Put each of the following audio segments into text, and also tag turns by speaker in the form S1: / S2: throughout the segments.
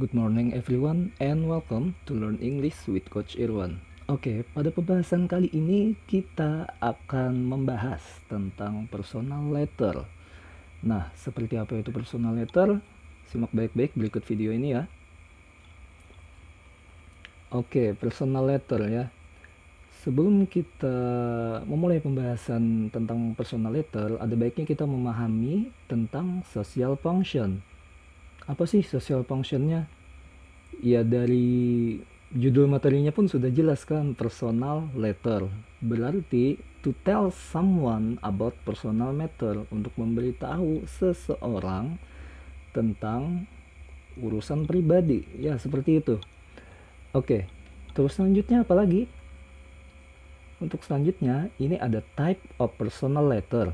S1: Good morning everyone and welcome to Learn English with Coach Irwan. Oke, pada pembahasan kali ini kita akan membahas tentang personal letter. Nah, seperti apa itu personal letter? Simak baik-baik berikut video ini ya. Oke, personal letter ya. Sebelum kita memulai pembahasan tentang personal letter, ada baiknya kita memahami tentang social function. Apa sih social functionnya? Ya dari judul materinya pun sudah jelas kan, personal letter. Berarti to tell someone about personal matter, untuk memberitahu seseorang tentang urusan pribadi. Ya, seperti itu. Oke. Terus selanjutnya apa lagi? Untuk selanjutnya ini ada type of personal letter.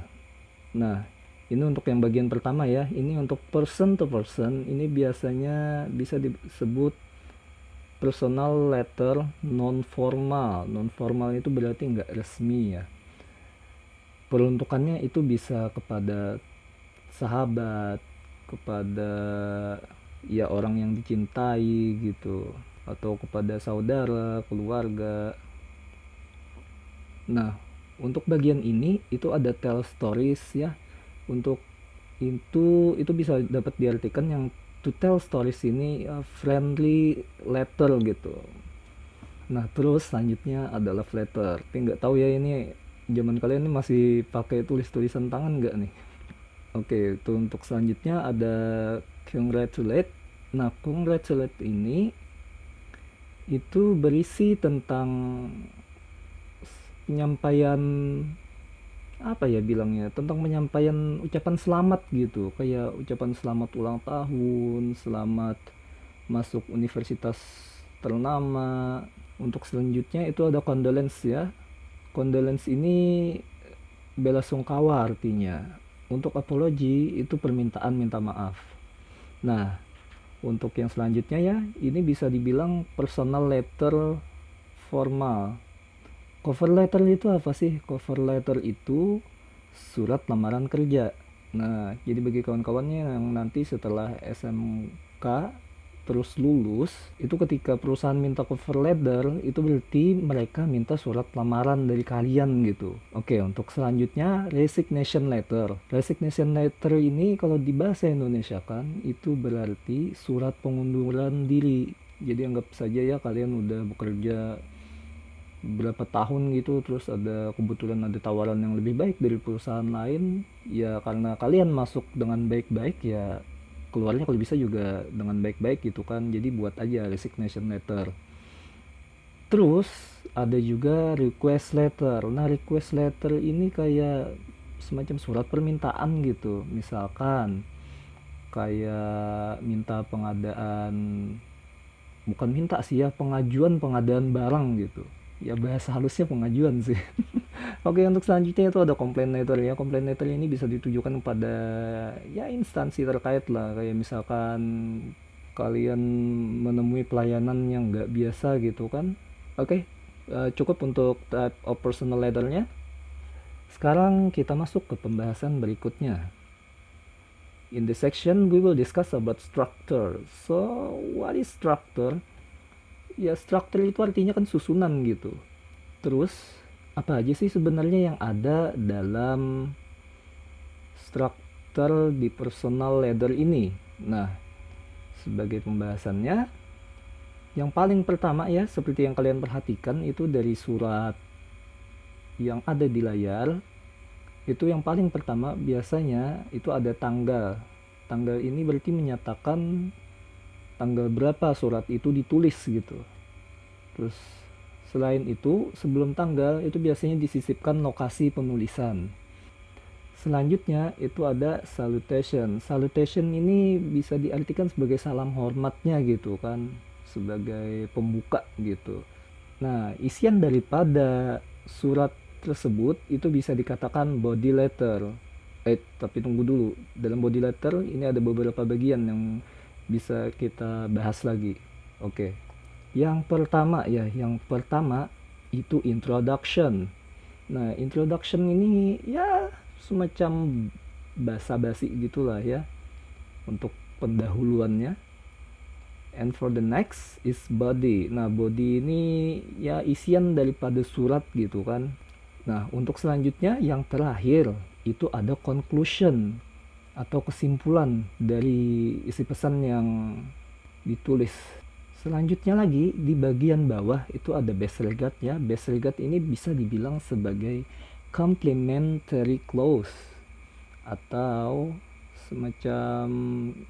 S1: Nah, ini untuk yang bagian pertama ya. Ini untuk person to person. Ini biasanya bisa disebut personal letter non formal. Non formal itu berarti nggak resmi ya. Peruntukannya itu bisa kepada sahabat, kepada ya orang yang dicintai gitu, atau kepada saudara, keluarga. Nah, untuk bagian ini itu ada tell stories ya. Untuk itu bisa dapat diartikan yang to tell stories ini friendly letter gitu. Nah, terus selanjutnya ada love letter. Tapi nggak tahu ya ini zaman kalian ini masih pakai tulis-tulisan tangan nggak nih? Oke, itu untuk selanjutnya ada congratulate. Nah, congratulate ini itu berisi tentang penyampaian, apa ya bilangnya, tentang penyampaian ucapan selamat gitu, kayak ucapan selamat ulang tahun, selamat masuk universitas ternama. Untuk selanjutnya itu ada condolence ya. Condolence ini bela sungkawa artinya. Untuk apology itu permintaan minta maaf. Nah, untuk yang selanjutnya ya, ini bisa dibilang personal letter formal. Cover letter itu apa sih? Cover letter itu surat lamaran kerja. Nah, jadi bagi kawan-kawannya yang nanti setelah SMK terus lulus, itu ketika perusahaan minta cover letter, itu berarti mereka minta surat lamaran dari kalian gitu. Oke, untuk selanjutnya resignation letter. Resignation letter ini kalau di bahasa Indonesia kan, itu berarti surat pengunduran diri. Jadi anggap saja ya kalian udah bekerja berapa tahun gitu, terus ada kebetulan ada tawaran yang lebih baik dari perusahaan lain, ya karena kalian masuk dengan baik-baik ya keluarnya kalau bisa juga dengan baik-baik gitu kan, jadi buat aja resignation letter. Terus ada juga request letter. Nah, request letter ini kayak semacam surat permintaan gitu, misalkan kayak minta pengadaan, bukan minta sih ya, pengajuan pengadaan barang gitu, ya bahasa halusnya pengajuan sih. Oke, untuk selanjutnya itu ada complaint letter ya. Complaint letter ini bisa ditujukan pada ya instansi terkait lah, kayak misalkan kalian menemui pelayanan yang nggak biasa gitu kan. Oke, cukup untuk type of personal letternya. Sekarang kita masuk ke pembahasan berikutnya. In this section, we will discuss about structure. So, what is structure? Ya, structure itu artinya kan susunan gitu. Terus, apa aja sih sebenarnya yang ada dalam struktur di personal letter ini? Nah, sebagai pembahasannya, yang paling pertama ya, seperti yang kalian perhatikan itu dari surat yang ada di layar, itu yang paling pertama biasanya itu ada tanggal. Tanggal ini berarti menyatakan tanggal berapa surat itu ditulis gitu. Terus selain itu, sebelum tanggal itu biasanya disisipkan lokasi penulisan. Selanjutnya itu ada salutation. Salutation ini bisa diartikan sebagai salam hormatnya gitu kan, sebagai pembuka gitu. Nah, isian daripada surat tersebut itu bisa dikatakan body letter. Tapi tunggu dulu. Dalam body letter ini ada beberapa bagian yang bisa kita bahas lagi. Oke. Yang pertama ya, yang pertama itu introduction. Nah, introduction ini ya semacam basa-basi gitulah ya untuk pendahuluannya. And for the next is body. Nah, body ini ya isian daripada surat gitu kan. Nah, untuk selanjutnya yang terakhir itu ada conclusion atau kesimpulan dari isi pesan yang ditulis. Selanjutnya lagi di bagian bawah itu ada base regard ya. Base regard ini bisa dibilang sebagai complimentary clause atau semacam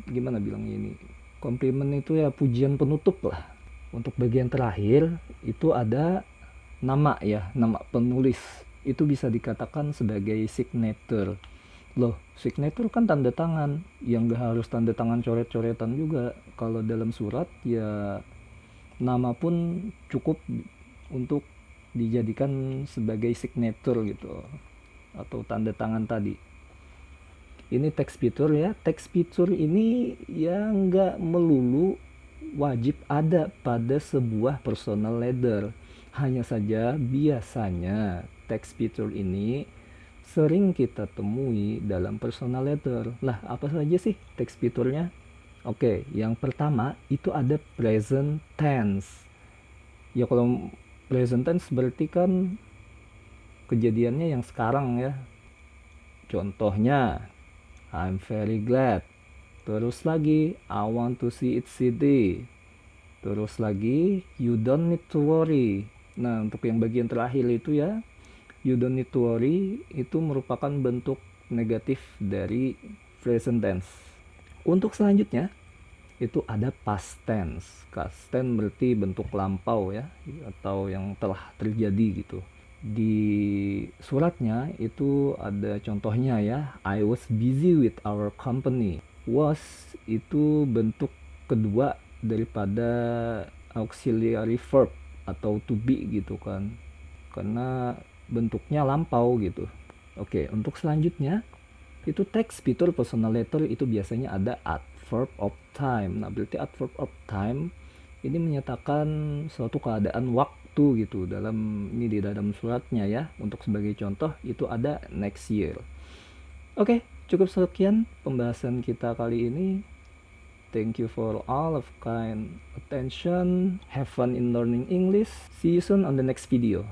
S1: gimana bilangnya ini. Compliment itu ya pujian penutup lah. Untuk bagian terakhir itu ada nama ya, nama penulis. Itu bisa dikatakan sebagai signature. Loh, signature kan tanda tangan, yang gak harus tanda tangan coret-coretan juga. Kalau dalam surat ya nama pun cukup untuk dijadikan sebagai signature gitu atau tanda tangan tadi. Ini text picture ya. Text picture ini ya nggak melulu wajib ada pada sebuah personal letter. Hanya saja biasanya text picture ini sering kita temui dalam personal letter. Lah, apa saja sih text picture-nya? Oke, yang pertama itu ada present tense. Ya kalau present tense berarti kan kejadiannya yang sekarang ya. Contohnya, I'm very glad. Terus lagi, I want to see it city. Terus lagi, you don't need to worry. Nah, untuk yang bagian terakhir itu ya, you don't need to worry itu merupakan bentuk negatif dari present tense. Untuk selanjutnya itu ada past tense. Past tense berarti bentuk lampau ya, atau yang telah terjadi gitu. Di suratnya itu ada contohnya ya, I was busy with our company. Was itu bentuk kedua daripada auxiliary verb atau to be gitu kan, karena bentuknya lampau gitu. Oke, untuk selanjutnya itu text picture personal letter itu biasanya ada adverb of time. Nah, berarti adverb of time ini menyatakan suatu keadaan waktu gitu dalam ini di dalam suratnya ya. Untuk sebagai contoh itu ada next year. Oke, cukup sekian pembahasan kita kali ini. Thank you for all of kind attention. Have fun in learning English. See you soon on the next video.